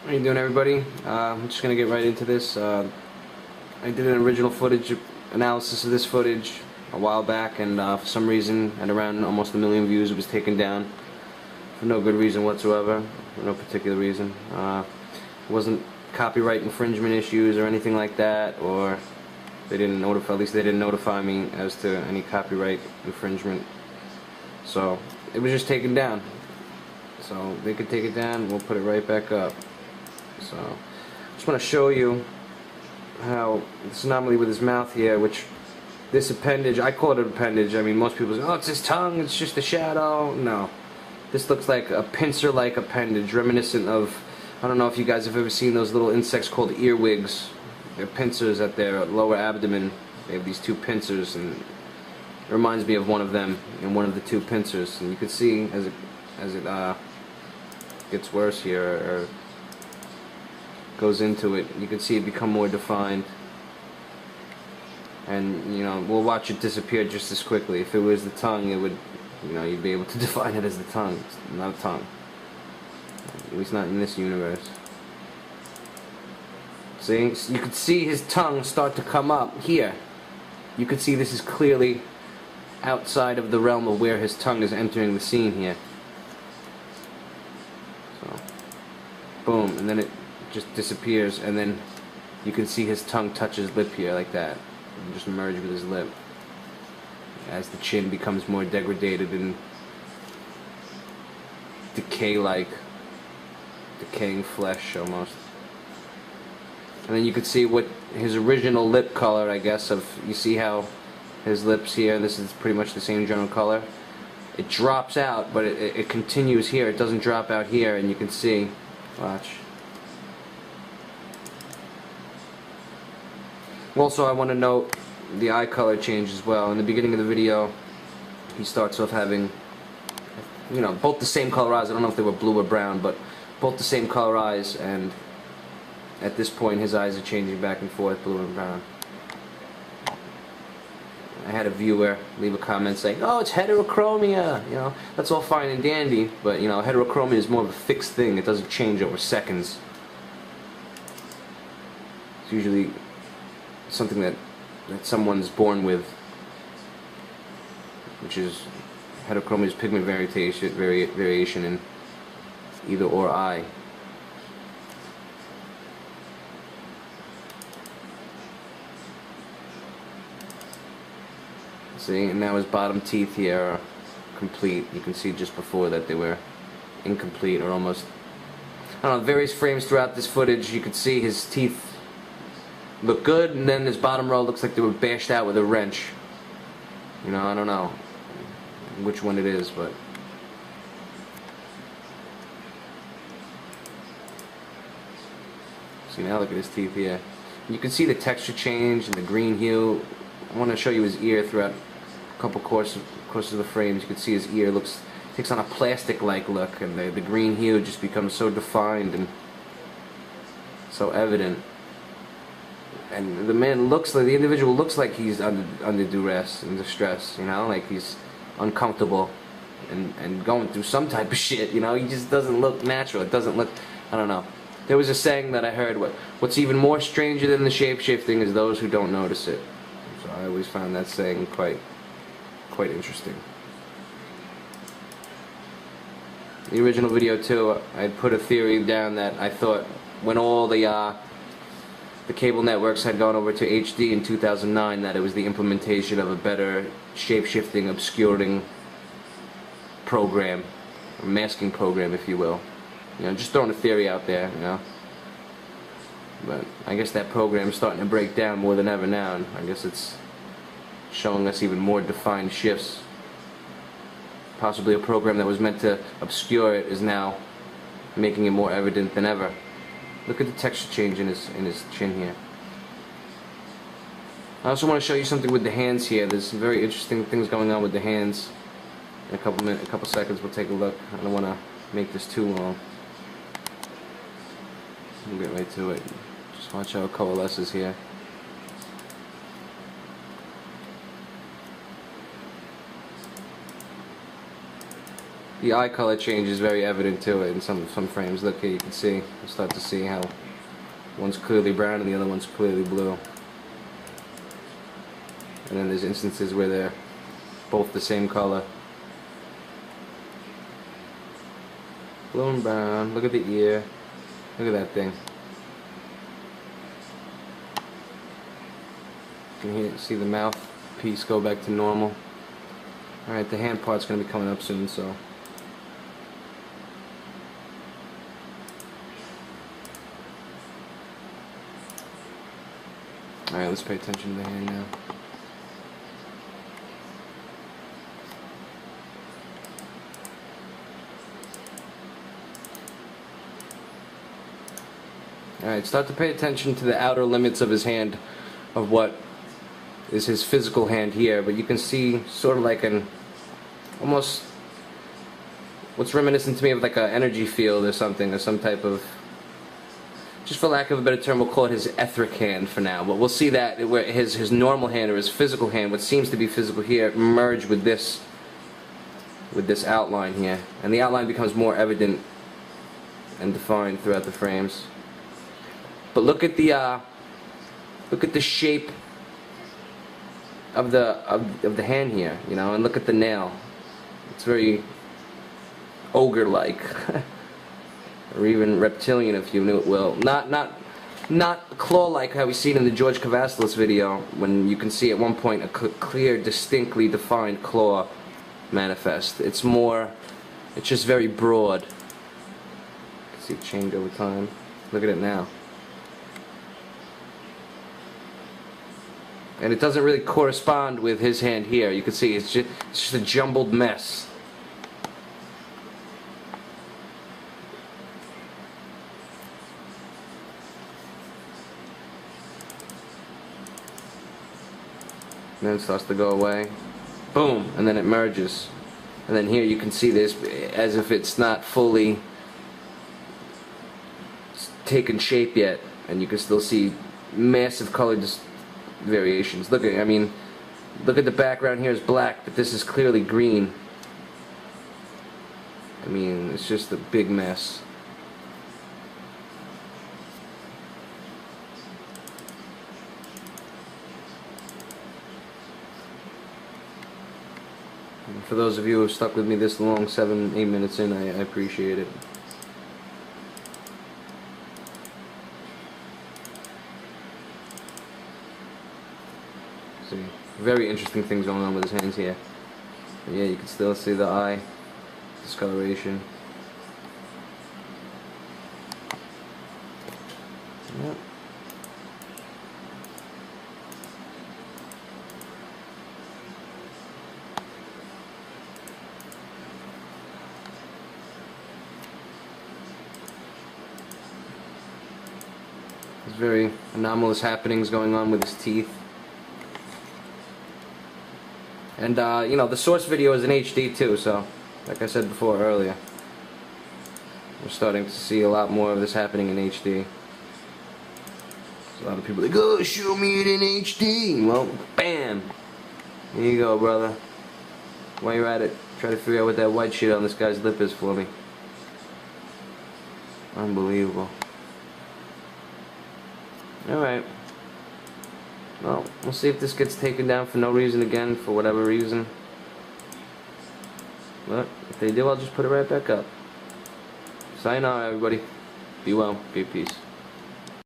How you doing, everybody? I'm just gonna get right into this. I did an original footage analysis of this footage a while back, and for some reason, at around almost 1 million views, it was taken down for no good reason whatsoever, for no particular reason. It wasn't copyright infringement issues or anything like that, or they didn't notify. At least they didn't notify me as to any copyright infringement. So it was just taken down. So they could take it down. We'll put it right back up. So, just want to show you how this anomaly with his mouth here, which this appendage, I call it an appendage. I mean, most people say, oh, it's his tongue, it's just a shadow. No. This looks like a pincer-like appendage, reminiscent of, I don't know if you guys have ever seen those little insects called earwigs. They're pincers at their lower abdomen. They have these two pincers, and it reminds me of one of them and one of the two pincers. And you can see as it gets worse here, or goes into it, you can see it become more defined, and we'll watch it disappear just as quickly. If it was the tongue, it would, you'd be able to define it as the tongue. It's not a tongue, at least not in this universe. See, you could see his tongue start to come up here. You could see this is clearly outside of the realm of where his tongue is entering the scene here. So, boom, and then it just disappears, and then you can see his tongue touch his lip here like that, and just merge with his lip as the chin becomes more degraded and decaying flesh almost. And then you can see what his original lip color, I guess, of, you see how his lips here, this is pretty much the same general color. It drops out, but it continues here. It doesn't drop out here, and you can see, watch. Also, I want to note the eye color change as well. In the beginning of the video, he starts off having, both the same color eyes. I don't know if they were blue or brown, but both the same color eyes, and at this point his eyes are changing back and forth, blue and brown. I had a viewer leave a comment saying, oh, it's heterochromia. That's all fine and dandy, but heterochromia is more of a fixed thing. It doesn't change over seconds. It's usually something that someone's born with, which is heterochromia is pigment variation in either or eye. See, and now his bottom teeth here are complete. You can see just before that they were incomplete, or almost, I don't know, various frames throughout this footage you could see his teeth look good, and then his bottom row looks like they were bashed out with a wrench. I don't know which one it is, but see, now look at his teeth here. You can see the texture change and the green hue. I want to show you his ear throughout a couple courses of the frames. You can see his ear takes on a plastic-like look, and the green hue just becomes so defined and so evident. And the man looks like, the individual looks like he's under duress and distress, like he's uncomfortable and going through some type of shit, he just doesn't look natural. It doesn't look, I don't know. There was a saying that I heard, what's even more stranger than the shape-shifting is those who don't notice it. So I always found that saying quite interesting. The original video too, I put a theory down that I thought when all the cable networks had gone over to HD in 2009, that it was the implementation of a better shape-shifting, obscuring program, or masking program, if you will. Just throwing a theory out there, But I guess that program is starting to break down more than ever now, and I guess it's showing us even more defined shifts. Possibly a program that was meant to obscure it is now making it more evident than ever. Look at the texture change in his chin here. I also want to show you something with the hands here. There's some very interesting things going on with the hands. In a couple seconds we'll take a look. I don't want to make this too long. We'll get right to it. Just watch how it coalesces here. the eye color change is very evident to it in some frames. Look here, you can see, you start to see how one's clearly brown and the other one's clearly blue. And then there's instances where they're both the same color. Blue and brown. Look at the ear. Look at that thing. You can see the mouth piece go back to normal. Alright, the hand part's going to be coming up soon, so. Alright, let's pay attention to the hand now. Alright, start to pay attention to the outer limits of his hand, of what is his physical hand here, but you can see sort of like an, almost, what's reminiscent to me of like an energy field or something, or some type of, just for lack of a better term, we'll call it his etheric hand for now, but we'll see that where his normal hand or his physical hand, what seems to be physical here, merge with this outline here, and the outline becomes more evident and defined throughout the frames. But look at the shape of the hand here, you know, and look at the nail. It's very ogre-like, or even reptilian, if you will. Not claw-like how we see it in the George Cavassalis video, when you can see at one point a clear, distinctly defined claw manifest. It's just very broad. You can see it change over time. Look at it now. And it doesn't really correspond with his hand here. You can see it's just a jumbled mess. And then it starts to go away. Boom! And then it merges. And then here you can see this as if it's not fully taken shape yet. And you can still see massive color variations. Look at, look at the background here is black, but this is clearly green. I mean, it's just a big mess. And for those of you who have stuck with me this long, 7-8 minutes in, I appreciate it. Very interesting things going on with his hands here. But yeah, you can still see the eye discoloration. Yep. There's very anomalous happenings going on with his teeth. And, you know, the source video is in HD too, so, like I said before earlier, we're starting to see a lot more of this happening in HD. There's a lot of people like, oh, show me it in HD! Well, bam! Here you go, brother. While you're at it, try to figure out what that white shit on this guy's lip is for me. Unbelievable. Alright. Well, we'll see if this gets taken down for no reason again, for whatever reason. But if they do, I'll just put it right back up. Sayonara, everybody. Be well. Be at peace.